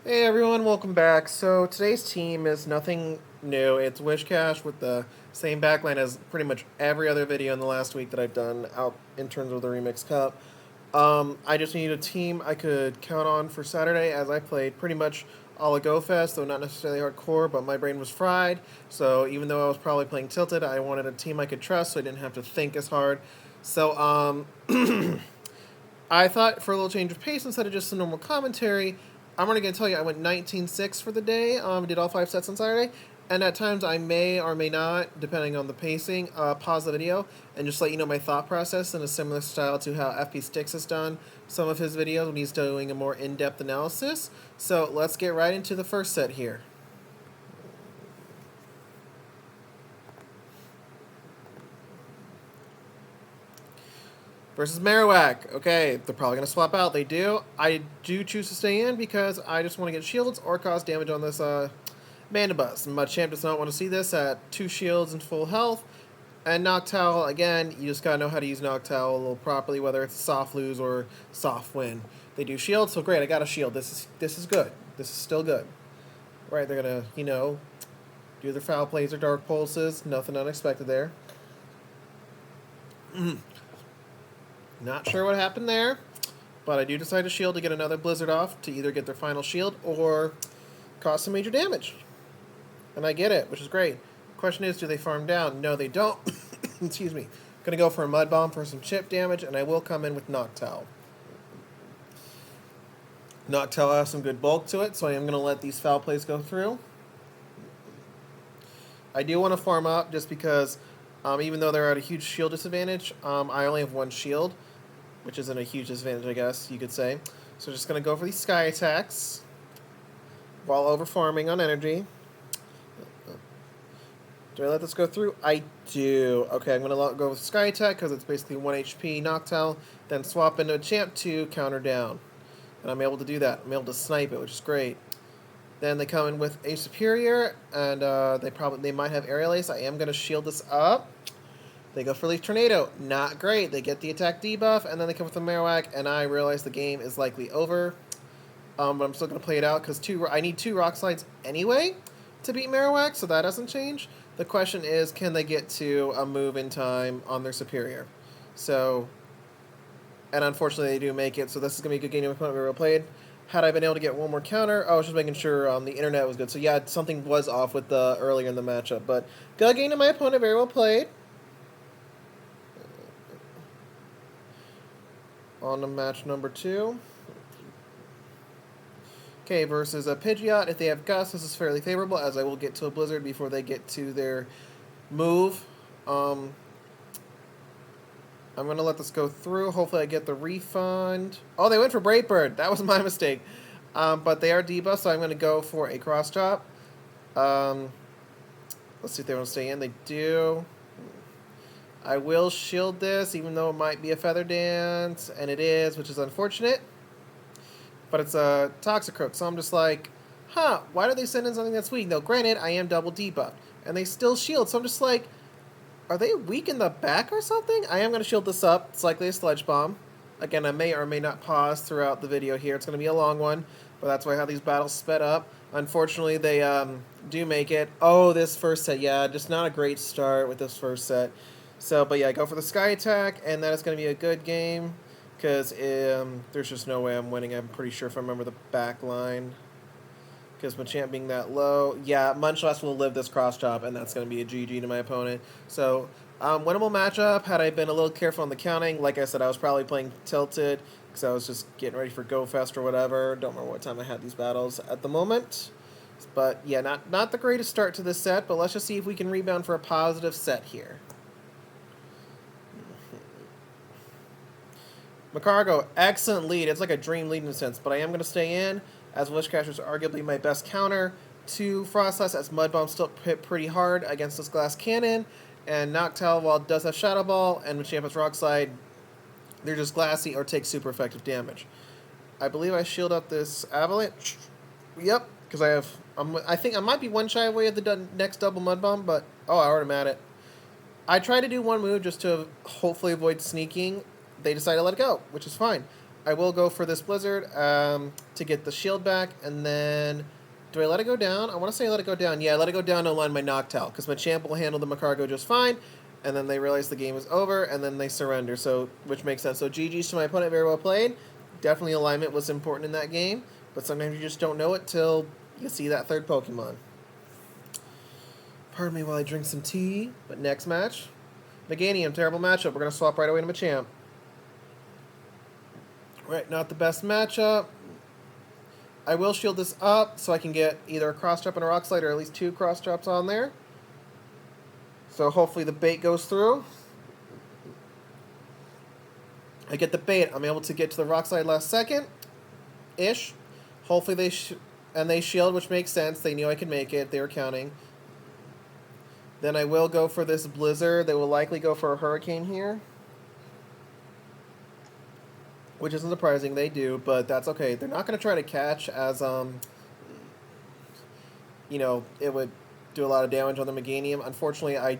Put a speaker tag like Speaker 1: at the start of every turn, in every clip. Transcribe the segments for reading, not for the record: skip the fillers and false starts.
Speaker 1: Hey everyone, welcome back. So today's team is nothing new. It's Wishcash with the same backline as pretty much every other video in the last week that I've done out in terms of the Remix Cup. I just need a team I could count on for Saturday as I played pretty much all of GoFest, though not necessarily hardcore, but my brain was fried. So even though I was probably playing Tilted, I wanted a team I could trust so I didn't have to think as hard. So I thought for a little change of pace, instead of just a normal commentary, I'm already going to tell you I went 19-6 for the day. Did all 5 sets on Saturday. And at times I may or may not, depending on the pacing, pause the video and just let you know my thought process in a similar style to how FP Sticks has done some of his videos when he's doing a more in-depth analysis. So let's get right into the first set here. Versus Marowak. Okay, they're probably going to swap out. They do. I do choose to stay in because I just want to get shields or cause damage on this Mandibuzz. My champ does not want to see this at 2 shields and full health. And Noctowl, again, you just got to know how to use Noctowl a little properly, whether it's soft lose or soft win. They do shield, so great, I got a shield. This is good. This is still good. Right, they're going to, do their foul plays or dark pulses. Nothing unexpected there. Not sure what happened there, but I do decide to shield to get another Blizzard off to either get their final shield or cause some major damage. And I get it, which is great. Question is, do they farm down? No, they don't. Excuse me. Gonna go for a Mud Bomb for some chip damage, and I will come in with Noctowl. Noctowl has some good bulk to it, so I am gonna let these foul plays go through. I do want to farm up just because even though they're at a huge shield disadvantage, I only have 1 shield, which isn't a huge disadvantage, I guess you could say. So just going to go for these Sky Attacks while over farming on energy. Do I let this go through? I do. Okay, I'm going to go with Sky Attack because it's basically 1 HP Noctowl, then swap into a Champ to counter down. And I'm able to do that. I'm able to snipe it, which is great. Then they come in with a Superior, and they might have Aerial Ace. I am going to shield this up. They go for Leaf Tornado. Not great. They get the attack debuff, and then they come with the Marowak, and I realize the game is likely over. But I'm still going to play it out because I need 2 Rock Slides anyway to beat Marowak, so that doesn't change. The question is, can they get to a move in time on their Superior? So, and unfortunately they do make it, so this is going to be a good game of opponent we ever played. Had I been able to get one more counter, I was just making sure the internet was good. So yeah, something was off with the earlier in the matchup, but good game to my opponent, very well played. On to match number 2. Okay, versus a Pidgeot. If they have Gust, this is fairly favorable, as I will get to a Blizzard before they get to their move. I'm going to let this go through. Hopefully I get the refund. Oh, they went for Brave Bird. That was my mistake. But they are debuffed, so I'm going to go for a Cross Chop. Let's see if they want to stay in. They do. I will shield this, even though it might be a Feather Dance, and it is, which is unfortunate. But it's a Toxicroak, so I'm just like, why do they send in something that's weak? Now, granted, I am double debuffed, and they still shield, so I'm just like, are they weak in the back or something? I am going to shield this up. It's likely a Sludge Bomb. Again, I may or may not pause throughout the video here. It's going to be a long one, but that's why I have these battles sped up. Unfortunately, they do make it. Oh, this first set, yeah, just not a great start with this first set. So, but yeah, go for the Sky Attack, and that is going to be a good game, because there's just no way I'm winning, I'm pretty sure, if I remember the back line. Because Machamp being that low, yeah, Munchlax will live this cross chop, and that's going to be a GG to my opponent. So, winnable matchup. Had I been a little careful on the counting, like I said, I was probably playing Tilted, because I was just getting ready for Go Fest or whatever. Don't remember what time I had these battles at the moment. But, yeah, not the greatest start to this set, but let's just see if we can rebound for a positive set here. Macargo, excellent lead. It's like a dream lead in a sense, but I am going to stay in, as Wishcash is arguably my best counter to Frostlass, as Mud Bomb still hit pretty hard against this Glass Cannon, and Noctowl, while it does have Shadow Ball, and Machampus Rock Slide, they're just glassy or take super effective damage. I believe I shield up this Avalanche. Yep, because I think I might be one shy away of the next double Mud Bomb, but, oh, I already am at it. I tried to do one move just to hopefully avoid sneaking. They decided to let it go, which is fine. I will go for this Blizzard to get the shield back, and then do I let it go down? I want to say I let it go down. Yeah, I let it go down to align my Noctowl, because my champ will handle the Macargo just fine, and then they realize the game is over, and then they surrender, so which makes sense. So GG's to my opponent, very well played. Definitely alignment was important in that game, but sometimes you just don't know it till you see that third Pokemon. Pardon me while I drink some tea, but next match, Meganium, terrible matchup. We're going to swap right away to Machamp. Right, not the best matchup. I will shield this up so I can get either a cross drop and a rock slide, or at least 2 cross drops on there. So hopefully the bait goes through. I get the bait. I'm able to get to the rock slide last second ish. Hopefully they shield, which makes sense. They knew I could make it. They were counting. Then I will go for this Blizzard. They will likely go for a Hurricane here, which isn't surprising. They do, but that's okay. They're not going to try to catch, as you know, it would do a lot of damage on the Meganium. Unfortunately, I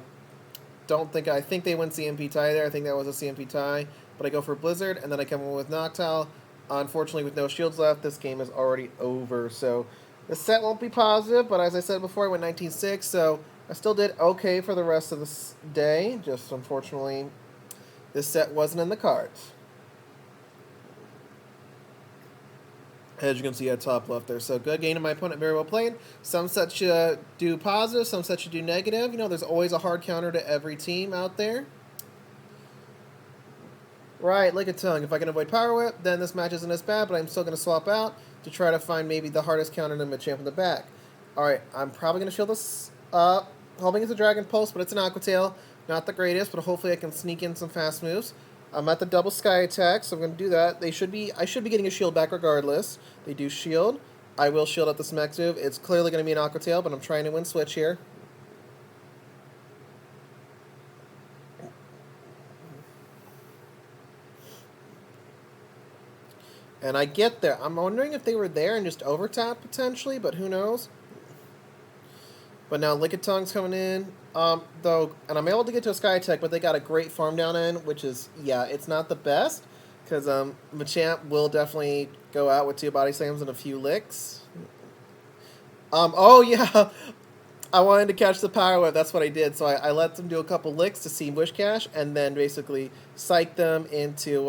Speaker 1: think they went CMP tie there. I think that was a CMP tie, but I go for Blizzard, and then I come in with Noctowl. Unfortunately, with no shields left, this game is already over. So the set won't be positive, but as I said before, I went 19-6, so I still did okay for the rest of this day. Just unfortunately, this set wasn't in the cards. As you can see at top left there. So good game to my opponent, very well played. Some sets you do positive, some sets you do negative. You know, there's always a hard counter to every team out there. Right, Lickitung. If I can avoid Power Whip, then this match isn't as bad, but I'm still going to swap out to try to find maybe the hardest counter to Machamp in the back. Alright, I'm probably going to shield this up. Hoping it's a Dragon Pulse, but it's an Aqua Tail. Not the greatest, but hopefully I can sneak in some fast moves. I'm at the double Sky Attack, so I'm going to do that. I should be getting a shield back regardless. They do shield. I will shield up this next move. It's clearly going to be an Aqua Tail, but I'm trying to win switch here. And I get there. I'm wondering if they were there and just overtapped potentially, but who knows? But now Lickitun's coming in, though, and I'm able to get to a Sky Attack, but they got a great farm down end, which is, yeah, it's not the best, because Machamp will definitely go out with 2 body slams and a few licks. Oh yeah, I wanted to catch the Power Whip, that's what I did, so I let them do a couple licks to see Wishcash, and then basically psych them into,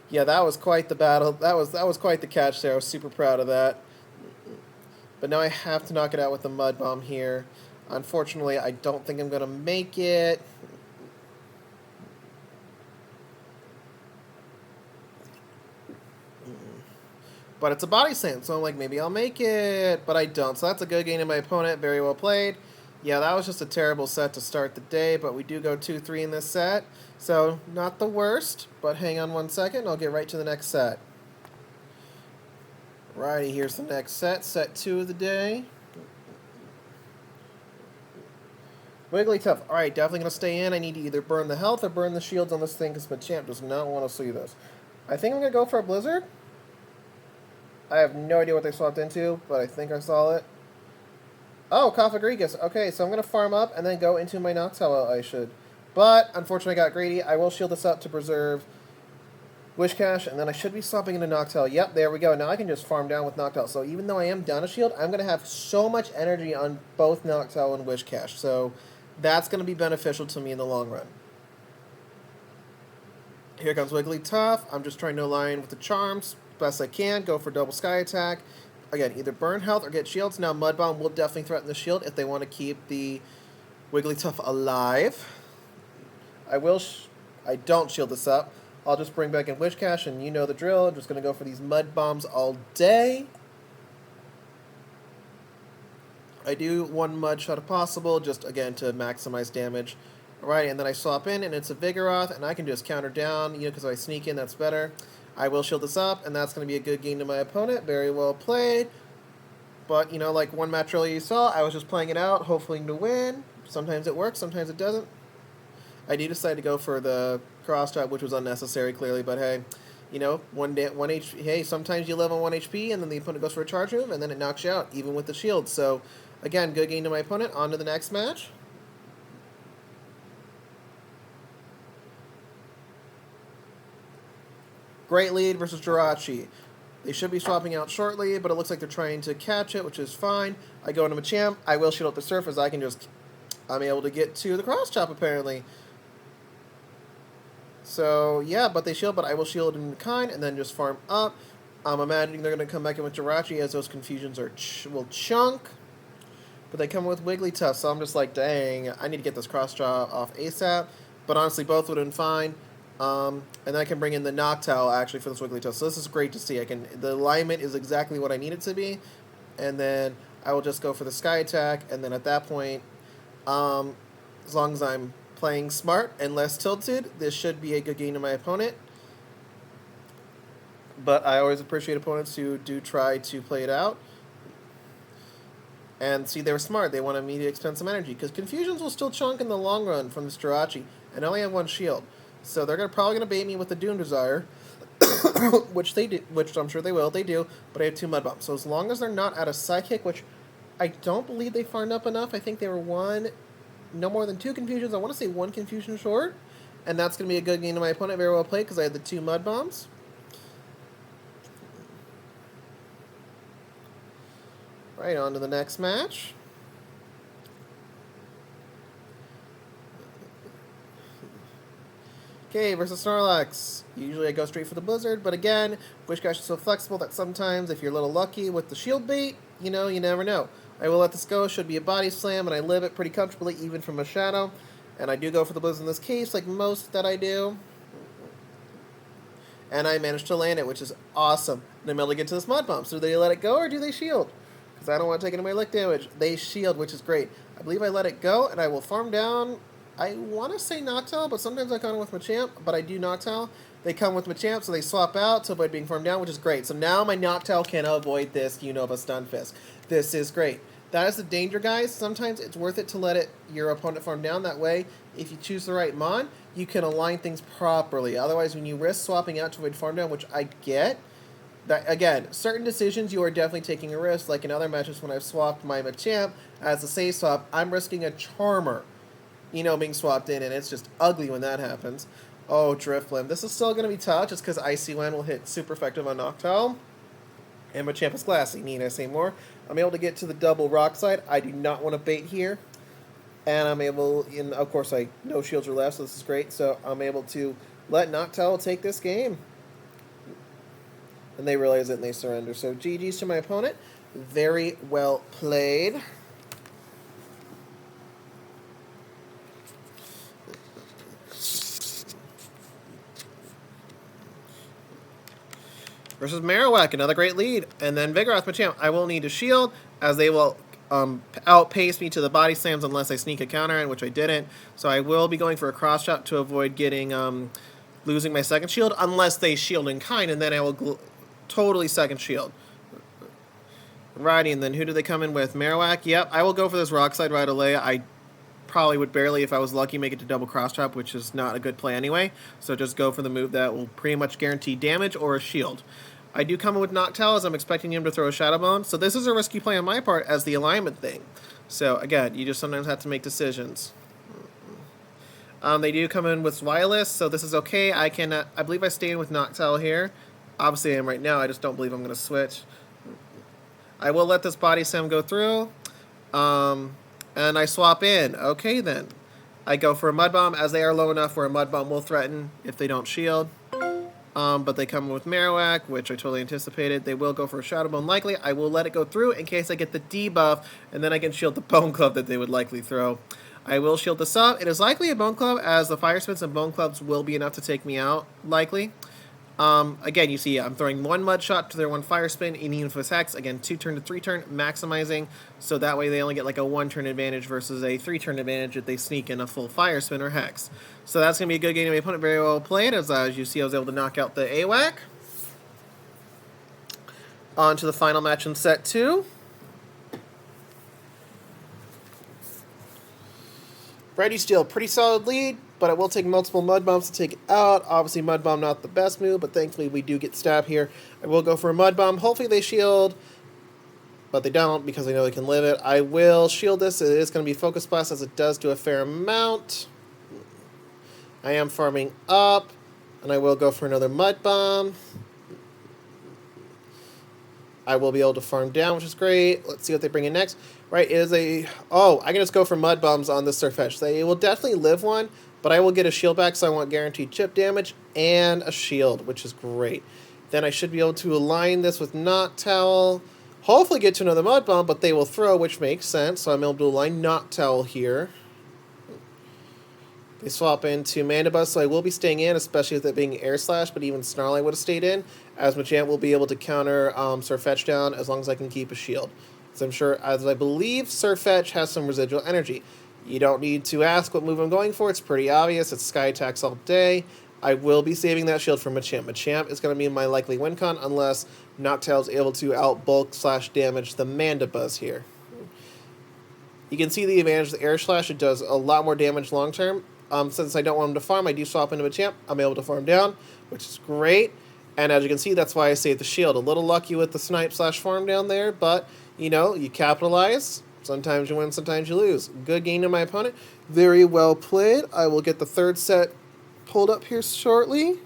Speaker 1: yeah, that was quite the battle, that was quite the catch there, I was super proud of that. But now I have to knock it out with the Mud Bomb here. Unfortunately, I don't think I'm going to make it. But it's a body slam, so I'm like, maybe I'll make it. But I don't. So that's a good game to my opponent. Very well played. Yeah, that was just a terrible set to start the day, but we do go 2-3 in this set. So not the worst, but hang on one second. I'll get right to the next set. Righty, here's the next set. Set 2 of the day. Wigglytuff. Alright, definitely going to stay in. I need to either burn the health or burn the shields on this thing, because Machamp does not want to see this. I think I'm going to go for a Blizzard. I have no idea what they swapped into, but I think I saw it. Oh, Cofagrigus. Okay, so I'm going to farm up and then go into my Noctowl, I should. But, unfortunately, I got greedy. I will shield this up to preserve Wishcash, and then I should be swapping into Noctowl. Yep, there we go. Now I can just farm down with Noctowl. So even though I am down a shield, I'm going to have so much energy on both Noctowl and Wishcash. So that's going to be beneficial to me in the long run. Here comes Wigglytuff. I'm just trying to align with the charms best I can. Go for double Sky Attack. Again, either burn health or get shields. Now Mud Bomb will definitely threaten the shield if they want to keep the Wigglytuff alive. I don't shield this up. I'll just bring back in Wishcash, and you know the drill. I'm just going to go for these Mud Bombs all day. I do one Mud Shot if possible, just, again, to maximize damage. Alright, and then I swap in, and it's a Vigoroth, and I can just counter down, because if I sneak in, that's better. I will shield this up, and that's going to be a good game to my opponent. Very well played. But, like one match earlier you saw, I was just playing it out, hoping to win. Sometimes it works, sometimes it doesn't. I do decide to go for the cross trap, which was unnecessary, clearly, but hey, 1 HP. Hey, sometimes you live on 1 HP, and then the opponent goes for a charge move, and then it knocks you out, even with the shield. So, again, good game to my opponent. On to the next match. Great lead versus Jirachi. They should be swapping out shortly, but it looks like they're trying to catch it, which is fine. I go into Machamp. I will shield up the surface. I'm able to get to the cross chop, apparently. So, yeah, but they shield, but I will shield in kind, and then just farm up. I'm imagining they're going to come back in with Jirachi, as those confusions will chunk. But they come with Wigglytuff, so I'm just like, dang, I need to get this cross chop off ASAP. But honestly, both would have been fine. And then I can bring in the Noctowl, actually, for this Wigglytuff. So this is great to see. The alignment is exactly what I need it to be. And then I will just go for the Sky Attack. And then at that point, as long as I'm playing smart and less tilted, this should be a good game to my opponent. But I always appreciate opponents who do try to play it out. And see, they were smart. They wanted me to expend some energy. Because Confusions will still chunk in the long run from this Jirachi. And I only have one shield. So they're probably going to bait me with the Doom Desire. which they do, which I'm sure they will. They do. But I have 2 Mud Bombs. So as long as they're not out of Psychic, which I don't believe they farmed up enough. I think they were no more than 2 Confusions. I want to say 1 Confusion short. And that's going to be a good game to my opponent. Very well played because I had the 2 Mud Bombs. Right, on to the next match. Okay, versus Snorlax. Usually I go straight for the Blizzard, but again, Wishcash is so flexible that sometimes if you're a little lucky with the shield bait, you never know. I will let this go. Should be a body slam, and I live it pretty comfortably, even from a shadow. And I do go for the Blizzard in this case, like most that I do. And I managed to land it, which is awesome. And I'm able to get to this Mud Bomb. So do they let it go, or do they shield? Because I don't want to take any of my lick damage. They shield, which is great. I believe I let it go, and I will farm down. I want to say Noctowl, but sometimes I come with Machamp, but I do Noctowl. They come with Machamp, so they swap out to avoid being farmed down, which is great. So now my Noctowl can avoid this Unova Stunfisk. This is great. That is the danger, guys. Sometimes it's worth it to let your opponent farm down. That way, if you choose the right Mon, you can align things properly. Otherwise, when you risk swapping out to avoid farm down, which I get, that again, certain decisions you are definitely taking a risk. Like in other matches when I've swapped my Machamp as a save swap, I'm risking a Charmer, being swapped in, and it's just ugly when that happens. Oh, Drifblim. This is still going to be tough just because Icy Wind will hit super effective on Noctowl. And Machamp is glassy. Need I say more? I'm able to get to the double Rock Slide. I do not want to bait here. And I'm able, of course, no shields are left, so this is great. So I'm able to let Noctowl take this game. And they realize it and they surrender. So GG's to my opponent. Very well played. Versus Marowak, another great lead. And then Vigoroth, Machamp. I will need to shield, as they will outpace me to the body slams unless I sneak a counter in, which I didn't. So I will be going for a cross chop to avoid getting losing my second shield, unless they shield in kind, and then I will totally second shield. Righty, and then who do they come in with? Marowak? Yep, I will go for this Rock Slide right away. I probably would barely, if I was lucky, make it to double cross chop, which is not a good play anyway. So just go for the move that will pretty much guarantee damage or a shield. I do come in with Noctowl, as I'm expecting him to throw a Shadow Bone. So this is a risky play on my part as the alignment thing. So again, you just sometimes have to make decisions. They do come in with Wireless, so this is okay. I believe I stay in with Noctowl here. Obviously I am right now, I just don't believe I'm going to switch. I will let this Body Slam go through. And I swap in. Okay, then. I go for a Mud Bomb, as they are low enough where a Mud Bomb will threaten if they don't shield. But they come with Marowak, which I totally anticipated. They will go for a Shadow Bone likely. I will let it go through in case I get the debuff, and then I can shield the Bone Club that they would likely throw. I will shield this up. It is likely a Bone Club, as the Fire Spins and Bone Clubs will be enough to take me out, likely. Again, you see, I'm throwing 1 Mud Shot to their 1 Fire Spin, and even with Hex, again, 2 turn to 3 turn, maximizing, so that way they only get like a 1 turn advantage versus a 3 turn advantage if they sneak in a full Fire Spin or Hex. So that's going to be a good game to my opponent, very well played, as you see I was able to knock out the AWAC. On to the final match in set 2. Ready Steel, pretty solid lead, but it will take multiple Mud Bombs to take it out. Obviously, Mud Bomb not the best move, but thankfully we do get stabbed here. I will go for a Mud Bomb. Hopefully they shield, but they don't because they know they can live it. I will shield this. It is going to be Focus Blast, as it does do a fair amount. I am farming up. And I will go for another Mud Bomb. I will be able to farm down, which is great. Let's see what they bring in next. Right, it is a... Oh, I can just go for Mud Bombs on this Snorlax. They will definitely live one, but I will get a shield back, so I want guaranteed chip damage and a shield, which is great. Then I should be able to align this with Noctowl. Hopefully get to another Mud Bomb, but they will throw, which makes sense. So I'm able to align Noctowl here. They swap into Mandibuzz, so I will be staying in, especially with it being Air Slash, but even Snarl I would have stayed in, as Machamp will be able to counter Surfetch down as long as I can keep a shield. So I'm sure, as I believe, Surfetch has some residual energy. You don't need to ask what move I'm going for. It's pretty obvious. It's Sky Attacks all day. I will be saving that shield for Machamp. Machamp is going to be my likely win con unless Noctowl is able to out-bulk / damage the Mandibuzz here. You can see the advantage of the Air Slash. It does a lot more damage long term. Since I don't want him to farm, I do swap into Machamp. I'm able to farm down, which is great. And as you can see, that's why I saved the shield. A little lucky with the snipe / farm down there, but, you know, you capitalize. Sometimes you win, sometimes you lose. Good game to my opponent. Very well played. I will get the third set pulled up here shortly.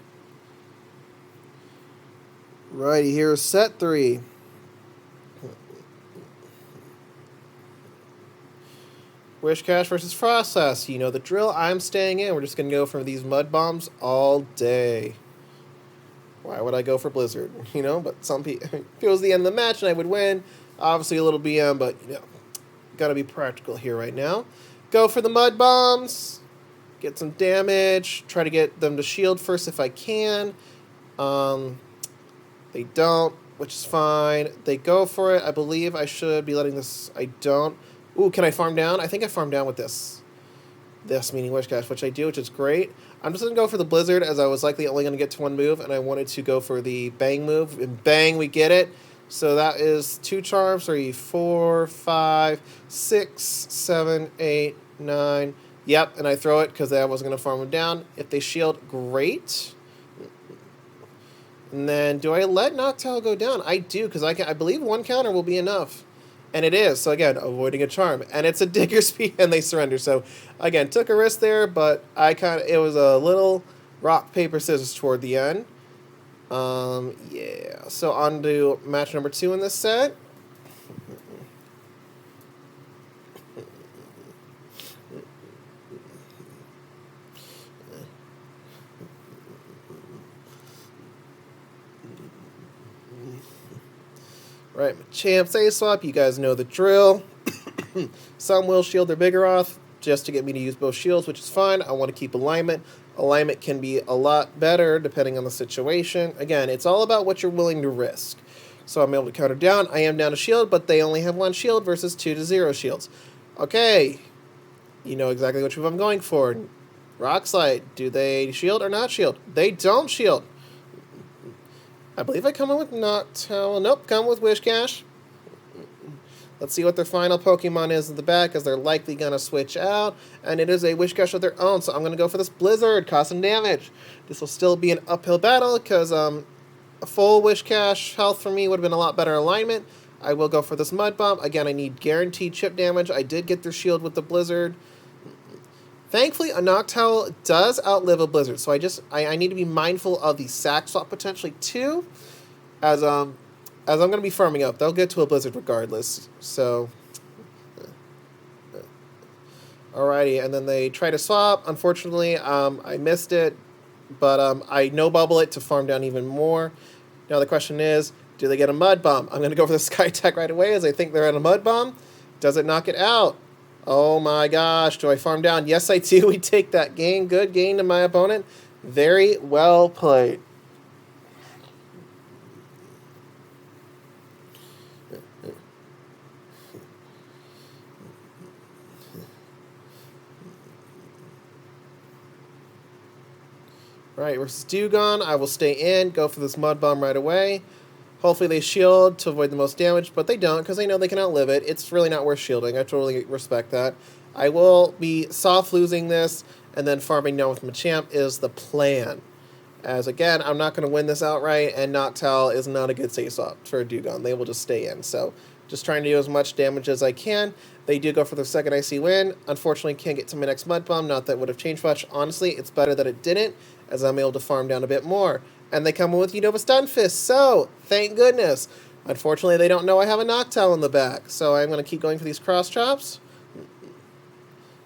Speaker 1: Righty, here's set 3. Wishcash versus Frostlass. You know the drill. I'm staying in. We're just going to go for these Mud Bombs all day. Why would I go for Blizzard? You know, but some people... If it was the end of the match and I would win, obviously a little BM, but, you know, got to be practical here right now. Go for the Mud Bombs. Get some damage. Try to get them to shield first if I can. They don't, which is fine. They go for it. I believe I should be letting this... I don't. Ooh, can I farm down? I think I farm down with this. This, meaning Wishcash, which I do, which is great. I'm just going to go for the Blizzard, as I was likely only going to get to one move, and I wanted to go for the Bang move. And bang, we get it. So that is 2 charms, 3, 4, 5, 6, 7, 8, 9. Yep, and I throw it because I wasn't going to farm them down. If they shield, great. And then, do I let Noctowl go down? I do, because I believe one counter will be enough. And it is. So, again, avoiding a charm. And it's a Diggersby, and they surrender. So, again, took a risk there, but it was a little rock, paper, scissors toward the end. Yeah. So, on to match number 2 in this set. Right, Machamp's A-Swap, you guys know the drill. Some will shield their Vigoroth just to get me to use both shields, which is fine. I want to keep alignment. Alignment can be a lot better depending on the situation. Again, it's all about what you're willing to risk. So I'm able to counter down. I am down a shield, but they only have 1 shield versus 2 to 0 shields. Okay, you know exactly which move I'm going for. Rock Slide, do they shield or not shield? They don't shield. I believe I come in with Noctowl. Nope, come with Wishcash. Let's see what their final Pokemon is in the back, as they're likely going to switch out. And it is a Wishcash of their own, so I'm going to go for this Blizzard, cause some damage. This will still be an uphill battle, because a full Wishcash health for me would have been a lot better alignment. I will go for this Mud Bomb. Again, I need guaranteed chip damage. I did get their shield with the Blizzard. Thankfully, a Noctowl does outlive a Blizzard, so I need to be mindful of the sack swap potentially too, as I'm going to be farming up. They'll get to a Blizzard regardless. So, alrighty, and then they try to swap. Unfortunately, I missed it, but I no bubble it to farm down even more. Now the question is, do they get a Mud Bomb? I'm going to go for the Sky Attack right away, as I think they're at a Mud Bomb. Does it knock it out? Oh my gosh, do I farm down? Yes, I do. We take that game. Good game to my opponent. Very well played. Right, versus Dewgong. I will stay in, go for this Mud Bomb right away. Hopefully they shield to avoid the most damage, but they don't because they know they can outlive it. It's really not worth shielding. I totally respect that. I will be soft losing this, and then farming down with Machamp is the plan. As again, I'm not going to win this outright, and Noctowl is not a good safe swap for a Dewgong. They will just stay in. So just trying to do as much damage as I can. They do go for the second Icy Wind. Unfortunately, can't get to my next Mud Bomb. Not that it would have changed much. Honestly, it's better that it didn't, as I'm able to farm down a bit more. And they come in with Unova Stunfisk, so thank goodness. Unfortunately, they don't know I have a Noctowl in the back, so I'm going to keep going for these cross chops.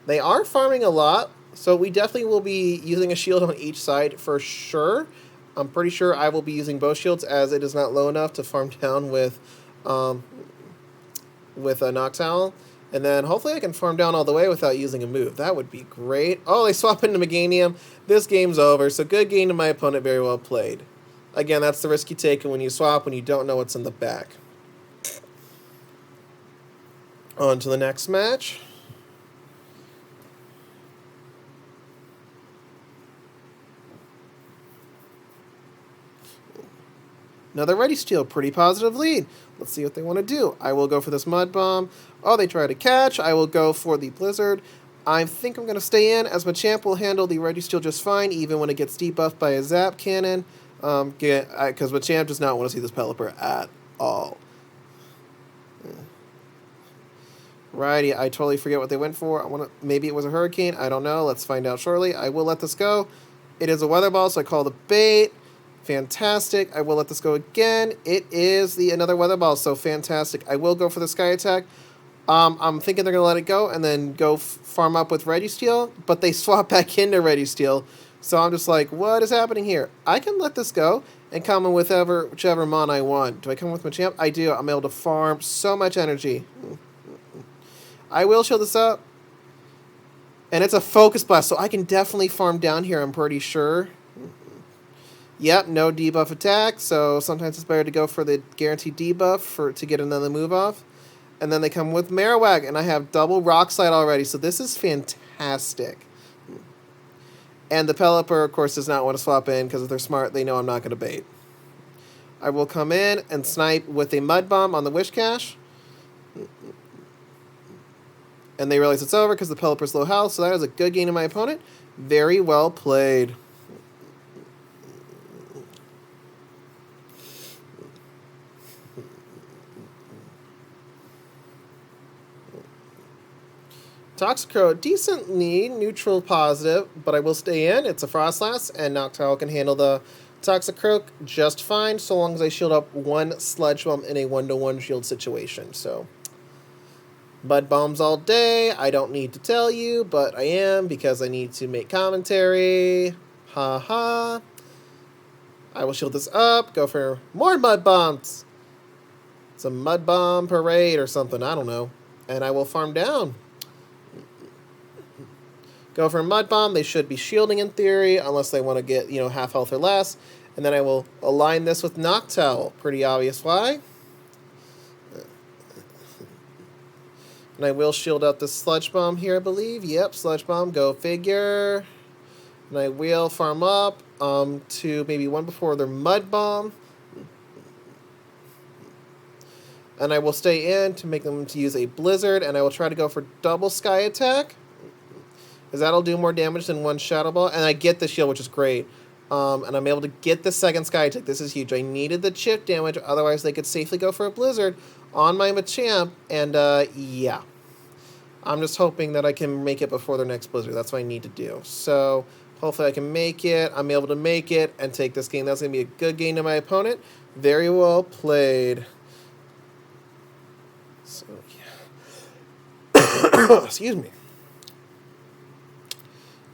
Speaker 1: They are farming a lot, so we definitely will be using a shield on each side for sure. I'm pretty sure I will be using both shields, as it is not low enough to farm down with a Noctowl. And then hopefully I can farm down all the way without using a move. That would be great. Oh, they swap into Meganium. This game's over, so good game to my opponent. Very well played. Again, that's the risk you take when you swap, when you don't know what's in the back. On to the next match. Another Ready Steel, pretty positive lead. Let's see what they want to do. I will go for this Mud Bomb. Oh, they try to catch. I will go for the Blizzard. I think I'm going to stay in, as Machamp will handle the Ready Steel just fine, even when it gets debuffed by a Zap Cannon. Because Machamp does not want to see this Pelipper at all. Righty, I totally forget what they went for. Maybe it was a Hurricane. I don't know. Let's find out shortly. I will let this go. It is a Weather Ball, so I call the bait. Fantastic. I will let this go again. It is another Weather Ball, so fantastic. I will go for the Sky Attack. I'm thinking they're going to let it go and then go farm up with Ready Steel, but they swap back into Ready Steel. So I'm just like, what is happening here? I can let this go and come in with whichever Mon I want. Do I come with Machamp? I do. I'm able to farm so much energy. I will shield this up. And it's a Focus Blast, so I can definitely farm down here, I'm pretty sure. Yep, no debuff attack, so sometimes it's better to go for the guaranteed debuff to get another move off. And then they come with Marowak, and I have double Rock Slide already, so this is fantastic. And the Pelipper, of course, does not want to swap in, because if they're smart, they know I'm not going to bait. I will come in and snipe with a Mud Bomb on the Wishcash. And they realize it's over, because the Pelipper's low health, so that is a good game to my opponent. Very well played. Toxicroak, decently neutral positive, but I will stay in. It's a Frostlass, and Noctowl can handle the Toxicroak just fine, so long as I shield up one Sludge Bomb in a 1-to-1 shield situation. So, Mud Bombs all day. I don't need to tell you, but I am, because I need to make commentary. Ha ha. I will shield this up, go for more Mud Bombs. It's a Mud Bomb parade or something, I don't know. And I will farm down. Go for a Mud Bomb. They should be shielding in theory, unless they want to get, half health or less. And then I will align this with Noctowl. Pretty obvious why. And I will shield up the Sludge Bomb here, I believe. Yep, Sludge Bomb. Go figure. And I will farm up to maybe one before their Mud Bomb. And I will stay in to make them to use a Blizzard. And I will try to go for double Sky Attack, because that'll do more damage than one Shadow Ball. And I get the shield, which is great. And I'm able to get the second Sky Attack. This is huge. I needed the chip damage, otherwise they could safely go for a Blizzard on my Machamp. And, yeah. I'm just hoping that I can make it before their next Blizzard. That's what I need to do. So, hopefully I can make it. I'm able to make it and take this game. That's going to be a good game to my opponent. Very well played. So, yeah. Excuse me.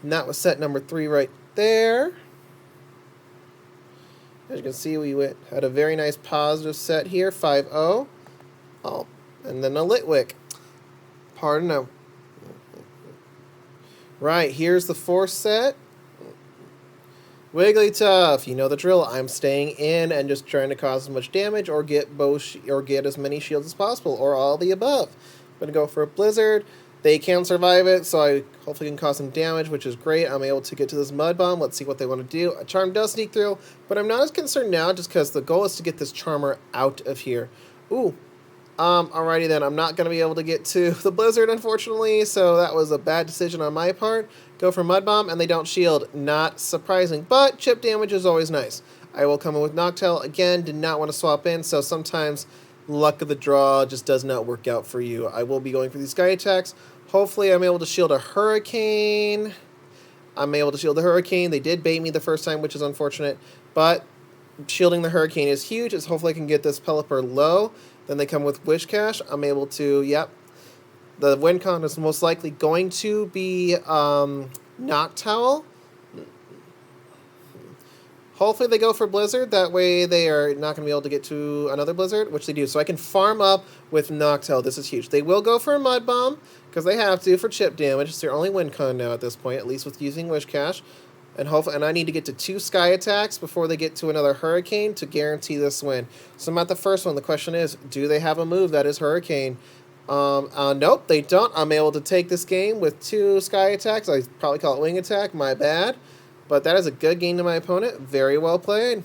Speaker 1: And that was set number 3 right there. As you can see, we had a very nice positive set here, 5-0. Oh, and then a Litwick. Pardon no. Right, here's the 4th set. Wigglytuff, you know the drill. I'm staying in and just trying to cause as much damage or get as many shields as possible, or all the above. I'm going to go for a Blizzard. They can survive it, so I hopefully can cause some damage, which is great. I'm able to get to this Mud Bomb. Let's see what they want to do. A Charm does sneak through, but I'm not as concerned now just because the goal is to get this Charmer out of here. Ooh. Alrighty then. I'm not going to be able to get to the Blizzard, unfortunately, so that was a bad decision on my part. Go for Mud Bomb, and they don't shield. Not surprising, but chip damage is always nice. I will come in with Noctowl. Again, did not want to swap in, so sometimes luck of the draw just does not work out for you. I will be going for these Sky attacks. Hopefully I'm able to shield a Hurricane. I'm able to shield the Hurricane. They did bait me the first time, which is unfortunate, but shielding the Hurricane is huge. It's hopefully I can get this Pelipper low. Then they come with Wishcash. I'm able to, yep. The win con is most likely going to be Noctowl. Hopefully they go for Blizzard. That way they are not going to be able to get to another Blizzard, which they do. So I can farm up with Noctowl. This is huge. They will go for a Mud Bomb, because they have to for chip damage. It's their only win con now at this point, at least with using Wishcash. And I need to get to 2 Sky attacks before they get to another Hurricane to guarantee this win. So I'm at the first one. The question is, do they have a move that is Hurricane? Nope, they don't. I'm able to take this game with 2 Sky attacks. I probably call it Wing Attack. My bad. But that is a good game to my opponent. Very well played.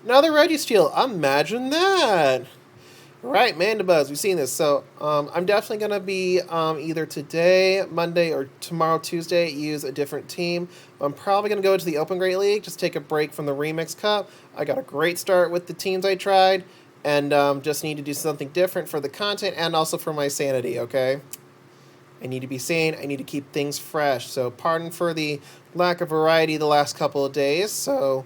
Speaker 1: Another Registeel. Imagine that. Right, Mandibuzz. We've seen this. So I'm definitely going to be either today, Monday, or tomorrow, Tuesday, use a different team. I'm probably going to go to the Open Great League, just take a break from the Remix Cup. I got a great start with the teams I tried, and just need to do something different for the content and also for my sanity, okay? I need to be sane. I need to keep things fresh. So pardon for the lack of variety the last couple of days. So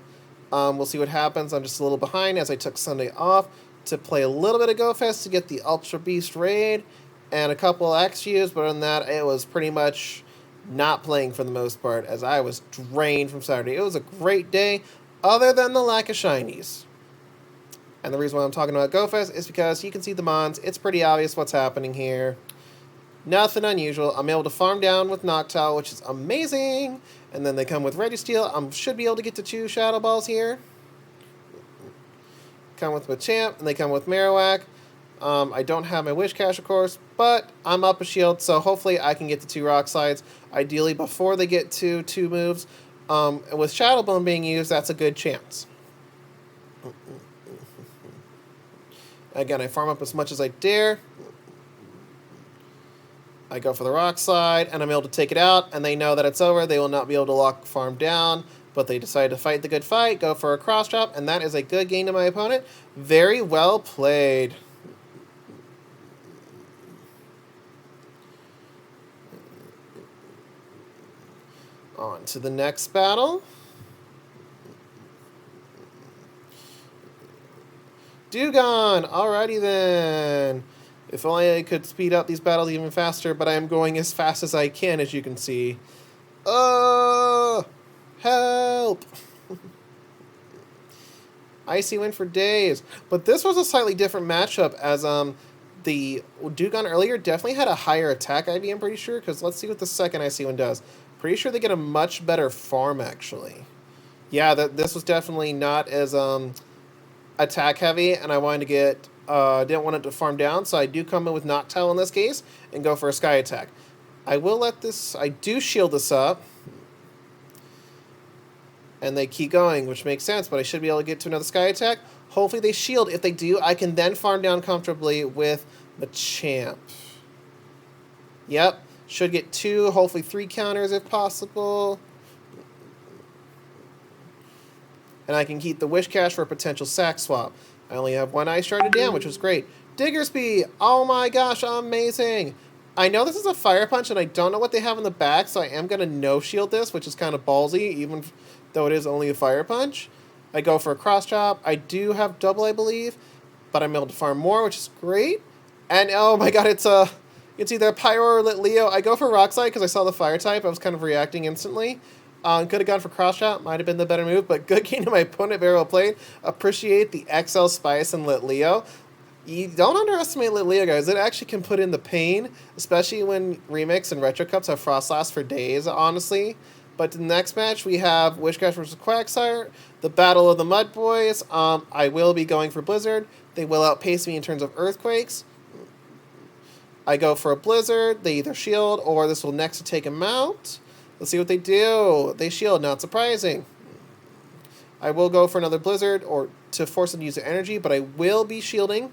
Speaker 1: we'll see what happens. I'm just a little behind as I took Sunday off to play a little bit of GoFest to get the Ultra Beast raid and a couple of XUs, but other than that, it was pretty much not playing for the most part as I was drained from Saturday. It was a great day, other than the lack of shinies. And the reason why I'm talking about GoFest is because you can see the mons. It's pretty obvious what's happening here. Nothing unusual. I'm able to farm down with Noctowl, which is amazing. And then they come with Registeel. I should be able to get to 2 Shadow Balls here. Come with Machamp, and they come with Marowak. I don't have my Wishcash, of course, but I'm up a shield, so hopefully I can get to 2 Rock Slides, ideally before they get to 2 moves. With Shadow Bone being used, that's a good chance. Again, I farm up as much as I dare. I go for the Rock Slide, and I'm able to take it out, and they know that it's over. They will not be able to lock farm down, but they decide to fight the good fight, go for a cross drop, and that is a good game to my opponent. Very well played. On to the next battle. Dewgong! Alrighty then. If only I could speed up these battles even faster, but I am going as fast as I can, as you can see. Oh! Help! Icy win for days. But this was a slightly different matchup, as the Dewgong earlier definitely had a higher attack IV, I'm pretty sure, because let's see what the second Icy one does. Pretty sure they get a much better farm, actually. Yeah, this was definitely not as attack heavy, and I wanted to get didn't want it to farm down, so I do come in with Noctowl in this case and go for a Sky attack. I will let this, I do shield this up, and they keep going, which makes sense, but I should be able to get to another Sky attack. Hopefully they shield. If they do, I can then farm down comfortably with Machamp. Yep, should get 2, hopefully 3 counters if possible. And I can keep the Wishcash for a potential sack swap. I only have 1 Ice Shard to damn, which was great. Diggersby! Oh my gosh, amazing! I know this is a Fire Punch, and I don't know what they have in the back, so I am going to no-shield this, which is kind of ballsy, even though it is only a Fire Punch. I go for a Cross Chop. I do have double, I believe, but I'm able to farm more, which is great. And oh my god, it's either Pyro or Lit Leo. I go for Rock Slide because I saw the Fire type. I was kind of reacting instantly. Could have gone for Cross Chop. Might have been the better move, but good game to my opponent. Very well played. Appreciate the XL Spice and Lit Leo. You don't underestimate Lit Leo, guys. It actually can put in the pain, especially when Remix and Retro Cups have Frost Last for days, honestly. But the next match, we have Wishcash versus Quagsire, the Battle of the Mud Boys. I will be going for Blizzard. They will outpace me in terms of Earthquakes. I go for a Blizzard. They either shield, or this will next to take them out. Let's see what they do. They shield, not surprising. I will go for another Blizzard or to force them to use their energy, but I will be shielding.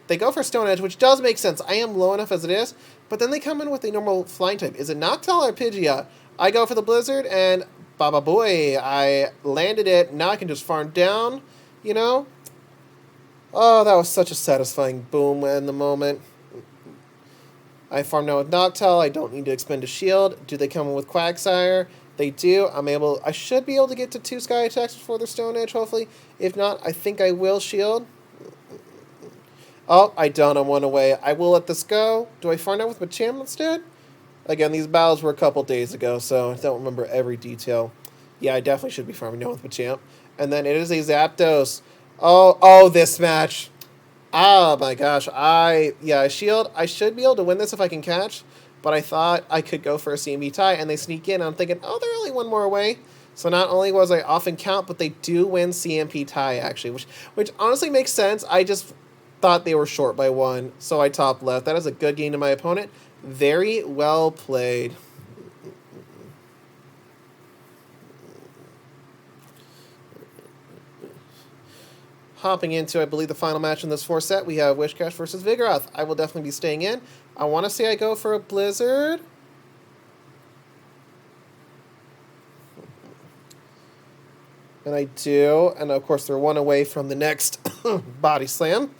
Speaker 1: They go for Stone Edge, which does make sense. I am low enough as it is, but then they come in with a normal flying type. Is it Noctowl or Pidgeot? I go for the Blizzard, and baba boy, I landed it. Now I can just farm down, you know? Oh, that was such a satisfying boom in the moment. I farm now with Noctowl. I don't need to expend a shield. Do they come in with Quagsire? They do. I should be able to get to 2 Sky attacks before their Stone Edge, hopefully. If not, I think I will shield. Oh, I don't. I'm 1 away. I will let this go. Do I farm out with Machamp instead? Again, these battles were a couple days ago, so I don't remember every detail. Yeah, I definitely should be farming now with Machamp. And then it is a Zapdos. Oh, this match. Oh my gosh. I shield. I should be able to win this if I can catch, but I thought I could go for a CMB tie, and they sneak in. I'm thinking, oh, they're only 1 more away. So not only was I off in count, but they do win CMP tie, actually, which honestly makes sense. I just thought they were short by 1, so I top left. That is a good game to my opponent. Very well played. Hopping into, I believe, the final match in this 4th set, we have Wishcash versus Vigoroth. I will definitely be staying in. I want to say I go for a Blizzard. And I do. And, of course, they're 1 away from the next Body Slam.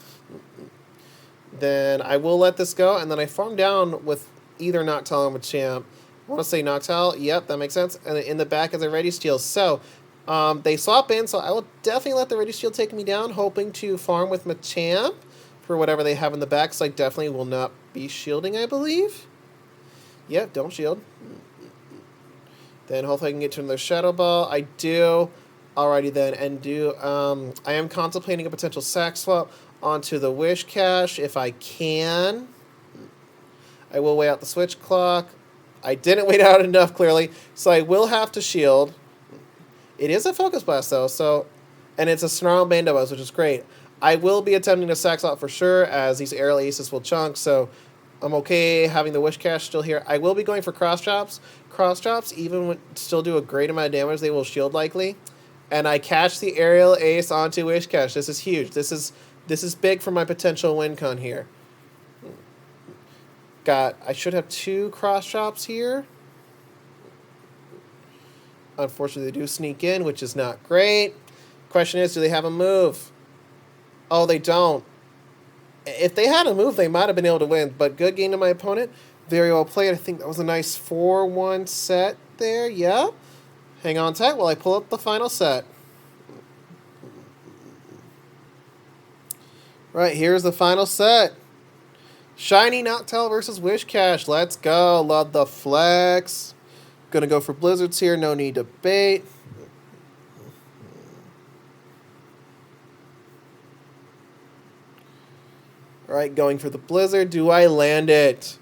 Speaker 1: Then I will let this go. And then I farm down with either Noctowl or Machamp. I want to say Noctowl. Yep, that makes sense. And in the back is a Ready Steal. So they swap in. So I will definitely let the Ready Steal take me down, hoping to farm with Machamp for whatever they have in the back. So I definitely will not be shielding, I believe. Yep, don't shield. Then hopefully I can get to another Shadow Ball. I do. Alrighty then, and I am contemplating a potential sack swap onto the Wishcash if I can. I will wait out the switch clock. I didn't wait out enough, clearly, so I will have to shield. It is a Focus Blast, though, and it's a Snarl Bandobuzz, which is great. I will be attempting to sack swap for sure, as these Aerial Aces will chunk, so I'm okay having the Wishcash still here. I will be going for Cross Chops. Cross Chops, even when still do a great amount of damage, they will shield likely. And I catch the Aerial Ace onto Wishcash. This is huge. This is big for my potential win con here. I should have 2 Cross Chops here. Unfortunately, they do sneak in, which is not great. Question is, do they have a move? Oh, they don't. If they had a move, they might have been able to win. But good game to my opponent. Very well played. I think that was a nice 4-1 set there. Yeah. Hang on tight while I pull up the final set. Right, here's the final set. Shiny Noctowl versus Wishcash. Let's go. Love the flex. Gonna go for Blizzards here. No need to bait. All right, going for the Blizzard. Do I land it?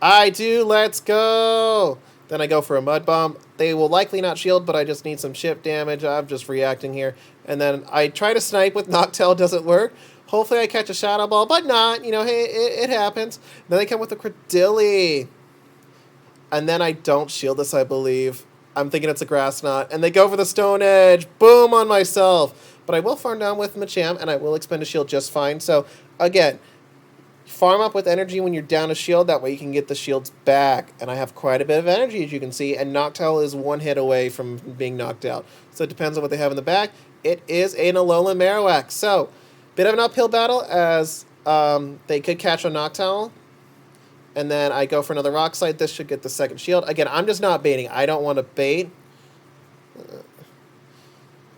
Speaker 1: I do. Let's go. Then I go for a Mud Bomb. They will likely not shield, but I just need some chip damage. I'm just reacting here. And then I try to snipe with Noctowl. Doesn't work. Hopefully I catch a Shadow Ball, but not. You know, hey, it happens. Then they come with a Credilli. And then I don't shield this, I believe. I'm thinking it's a Grass Knot. And they go for the Stone Edge. Boom on myself. But I will farm down with Machamp, and I will expend a shield just fine. So, again, farm up with energy when you're down a shield. That way you can get the shields back. And I have quite a bit of energy, as you can see. And Noctowl is 1 hit away from being knocked out. So it depends on what they have in the back. It is an Alolan Marowak. So, bit of an uphill battle, as they could catch a Noctowl. And then I go for another Rock Slide. This should get the second shield. Again, I'm just not baiting. I don't want to bait.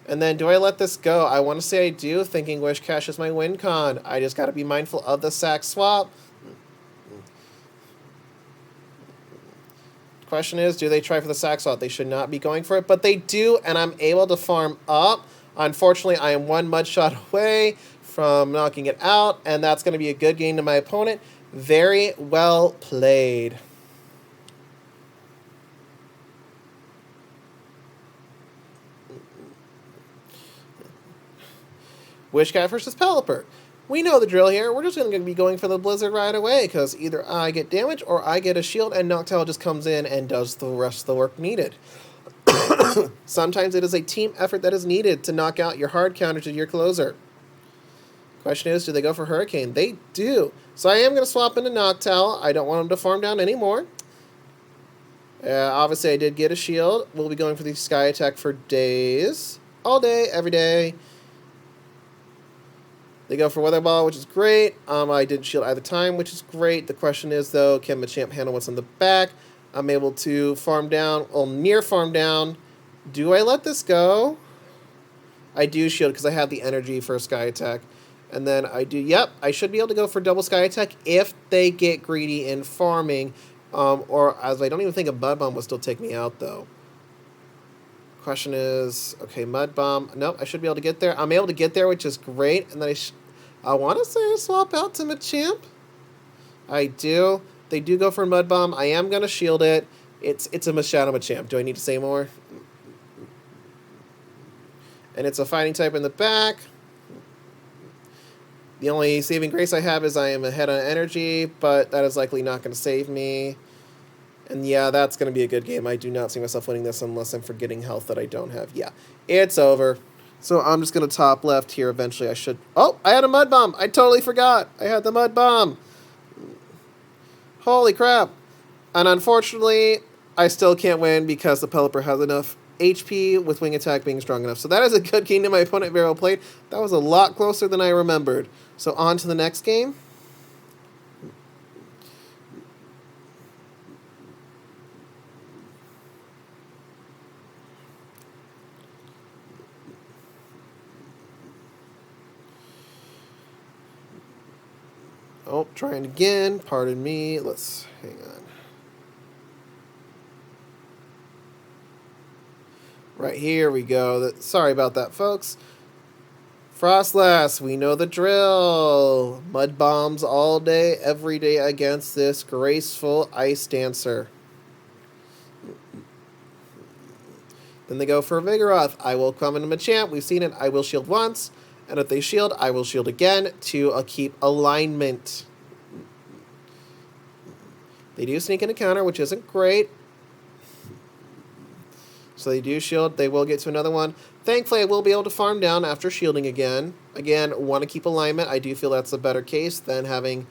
Speaker 1: And then do I let this go? I want to say I do, thinking Wishcash is my win con. I just got to be mindful of the sack swap. Question is, do they try for the sack swap? They should not be going for it, but they do, and I'm able to farm up. Unfortunately, I am 1 mud shot away from knocking it out, and that's going to be a good game to my opponent. Very well played. Wishcash versus Pelipper. We know the drill here. We're just going to be going for the Blizzard right away, because either I get damage or I get a shield, and Noctowl just comes in and does the rest of the work needed. Sometimes it is a team effort that is needed to knock out your hard counter to your closer. Question is, do they go for Hurricane? They do. So I am going to swap into Noctowl. I don't want them to farm down anymore. Obviously, I did get a shield. We'll be going for the Sky Attack for days. All day, every day. They go for Weather Ball, which is great. I didn't shield either time, which is great. The question is, though, can Machamp handle what's in the back? I'm able to farm down, well, near farm down. Do I let this go? I do shield because I have the energy for a Sky Attack. And then I do, yep, I should be able to go for double Sky Attack if they get greedy in farming. Or as I don't even think a Mud Bomb will still take me out, though. Question is, okay, Mud Bomb. Nope, I should be able to get there. I'm able to get there, which is great. And then I want to say I swap out to Machamp. I do. They do go for Mud Bomb. I am going to shield it. It's a Shadow Machamp. Do I need to say more? And it's a fighting type in the back. The only saving grace I have is I am ahead on energy, but that is likely not going to save me. And yeah, that's going to be a good game. I do not see myself winning this unless I'm forgetting health that I don't have. Yeah, it's over. So I'm just going to top left here. Eventually I should... Oh, I had a Mud Bomb. I totally forgot. I had the Mud Bomb. Holy crap. And unfortunately, I still can't win because the Pelipper has enough HP with Wing Attack being strong enough. So that is a good game to my opponent very well played. That was a lot closer than I remembered. So on to the next game. Oh, trying again. Pardon me. Let's hang on. Right, here we go. Sorry about that, folks. Frostlass, we know the drill. Mud Bombs all day, every day against this graceful Ice Dancer. Then they go for Vigoroth. I will come into Machamp. We've seen it. I will shield once. And if they shield, I will shield again to keep alignment. They do sneak into counter, which isn't great. So they do shield. They will get to another one. Thankfully, I will be able to farm down after shielding again. Again, want to keep alignment. I do feel that's a better case than having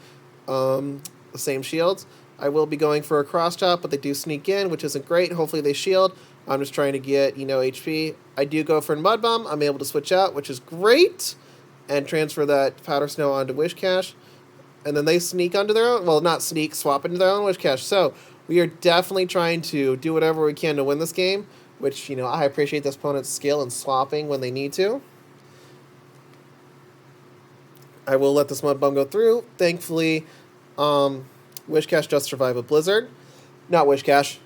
Speaker 1: the same shields. I will be going for a cross chop, but they do sneak in, which isn't great. Hopefully they shield. I'm just trying to get, HP. I do go for a Mud Bomb. I'm able to switch out, which is great. And transfer that Powder Snow onto Wishcash. And then they sneak onto their own. Well, not sneak, swap into their own Wishcash. So we are definitely trying to do whatever we can to win this game. Which, I appreciate this opponent's skill in swapping when they need to. I will let this Mud Bomb go through. Thankfully, Wishcash does survive a Blizzard. Not Wishcash.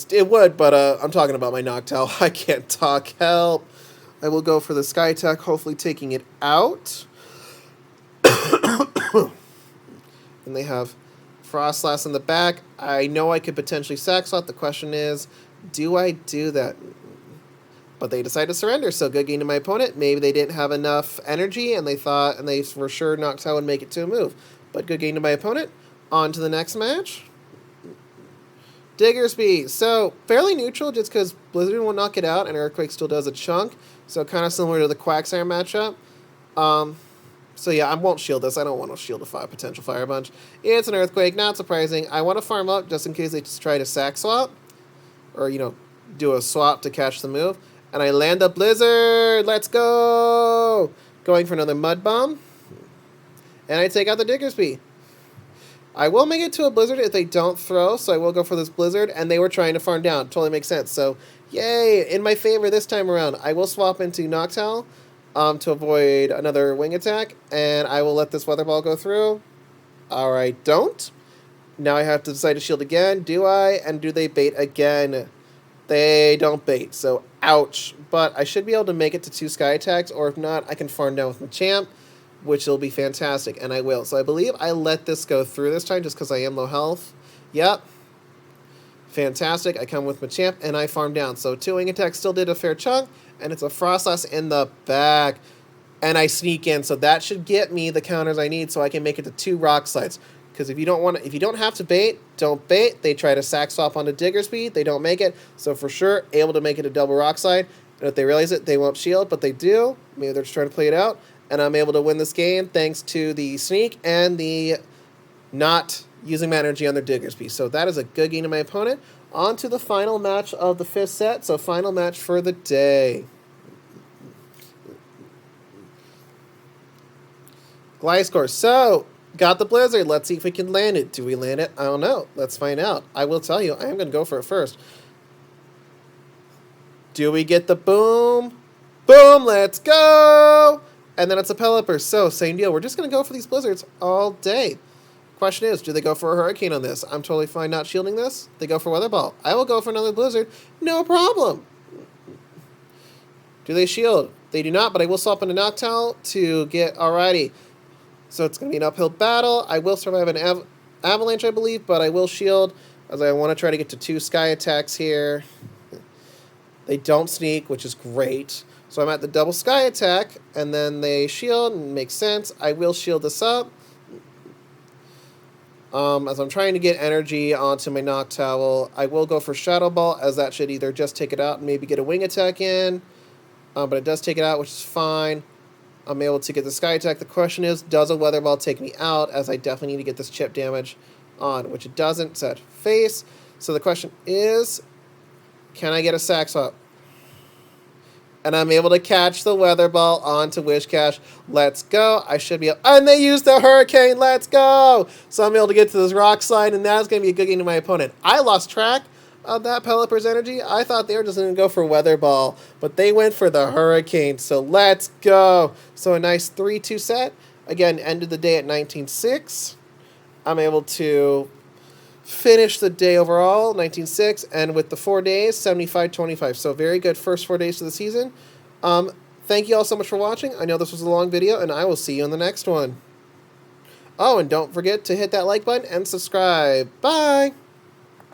Speaker 1: It would, but I'm talking about my Noctowl. I can't talk. Help. I will go for the Sky Attack, hopefully taking it out. And they have Frostlass in the back. I know I could potentially sack swap. The question is, do I do that? But they decide to surrender, so good game to my opponent. Maybe they didn't have enough energy, and they were sure Noctowl would make it to a move. But good game to my opponent. On to the next match. Diggersby. So, fairly neutral, just because Blizzard will knock it out, and Earthquake still does a chunk. So, kind of similar to the Quagsire matchup. So, yeah, I won't shield this. I don't want to shield a potential Fire Punch. It's an Earthquake, not surprising. I want to farm up just in case they just try to sack swap. Or, do a swap to catch the move. And I land a Blizzard! Let's go! Going for another Mud Bomb. And I take out the Diggersby. I will make it to a Blizzard if they don't throw, so I will go for this Blizzard. And they were trying to farm down. Totally makes sense. So, yay! In my favor this time around. I will swap into Noctowl to avoid another Wing Attack. And I will let this Weather Ball go through. Alright, don't. Now I have to decide to shield again. Do I? And do they bait again? They don't bait, so ouch. But I should be able to make it to 2 Sky Attacks, or if not, I can farm down with Machamp, which will be fantastic, and I will. So I believe I let this go through this time just because I am low health. Yep. Fantastic. I come with Machamp, and I farm down. So 2 Wing Attacks still did a fair chunk, and it's a Frostlass in the back. And I sneak in, so that should get me the counters I need so I can make it to 2 Rock Slides. because if you don't have to bait, don't bait. They try to sack swap onto Diggersby, they don't make it. So for sure, able to make it a double rock slide. And if they realize it, they won't shield, but they do. Maybe they're just trying to play it out. And I'm able to win this game thanks to the sneak and the not using my energy on their Diggersby. So that is a good game to my opponent. On to the final match of the 5th set. So final match for the day. Gliscor. So, got the Blizzard. Let's see if we can land it. Do we land it? I don't know. Let's find out. I will tell you. I am going to go for it first. Do we get the boom? Boom, let's go! And then it's a Pelipper. So, same deal. We're just going to go for these Blizzards all day. Question is, do they go for a Hurricane on this? I'm totally fine not shielding this. They go for Weather Ball. I will go for another Blizzard. No problem. Do they shield? They do not, but I will swap into Noctowl to get... Alrighty. So it's going to be an uphill battle. I will survive an Avalanche, I believe, but I will shield as I want to try to get to 2 Sky attacks here. They don't sneak, which is great. So I'm at the double Sky attack, and then they shield, and it makes sense. I will shield this up. As I'm trying to get energy onto my Noctowl, I will go for Shadow Ball, as that should either just take it out and maybe get a Wing attack in. But it does take it out, which is fine. I'm able to get the Sky attack. The question is, does a Weather Ball take me out, as I definitely need to get this chip damage on, which it doesn't. Set face. So the question is, can I get a sack swap? And I'm able to catch the Weather Ball onto Wishcash. Let's go. I should be able... And they used the Hurricane. Let's go. So I'm able to get to this rock slide, and that's going to be a good game to my opponent. I lost track of that Pelipper's energy. I thought they were just going to go for Weather Ball, but they went for the Hurricane. So let's go. So a nice 3-2 set. Again, ended the day at 19-6. I'm able to finish the day overall, 19-6, and with the 4 days, 75-25. So very good first 4 days of the season. Thank you all so much for watching. I know this was a long video, and I will see you in the next one. Oh, and don't forget to hit that like button and subscribe. Bye!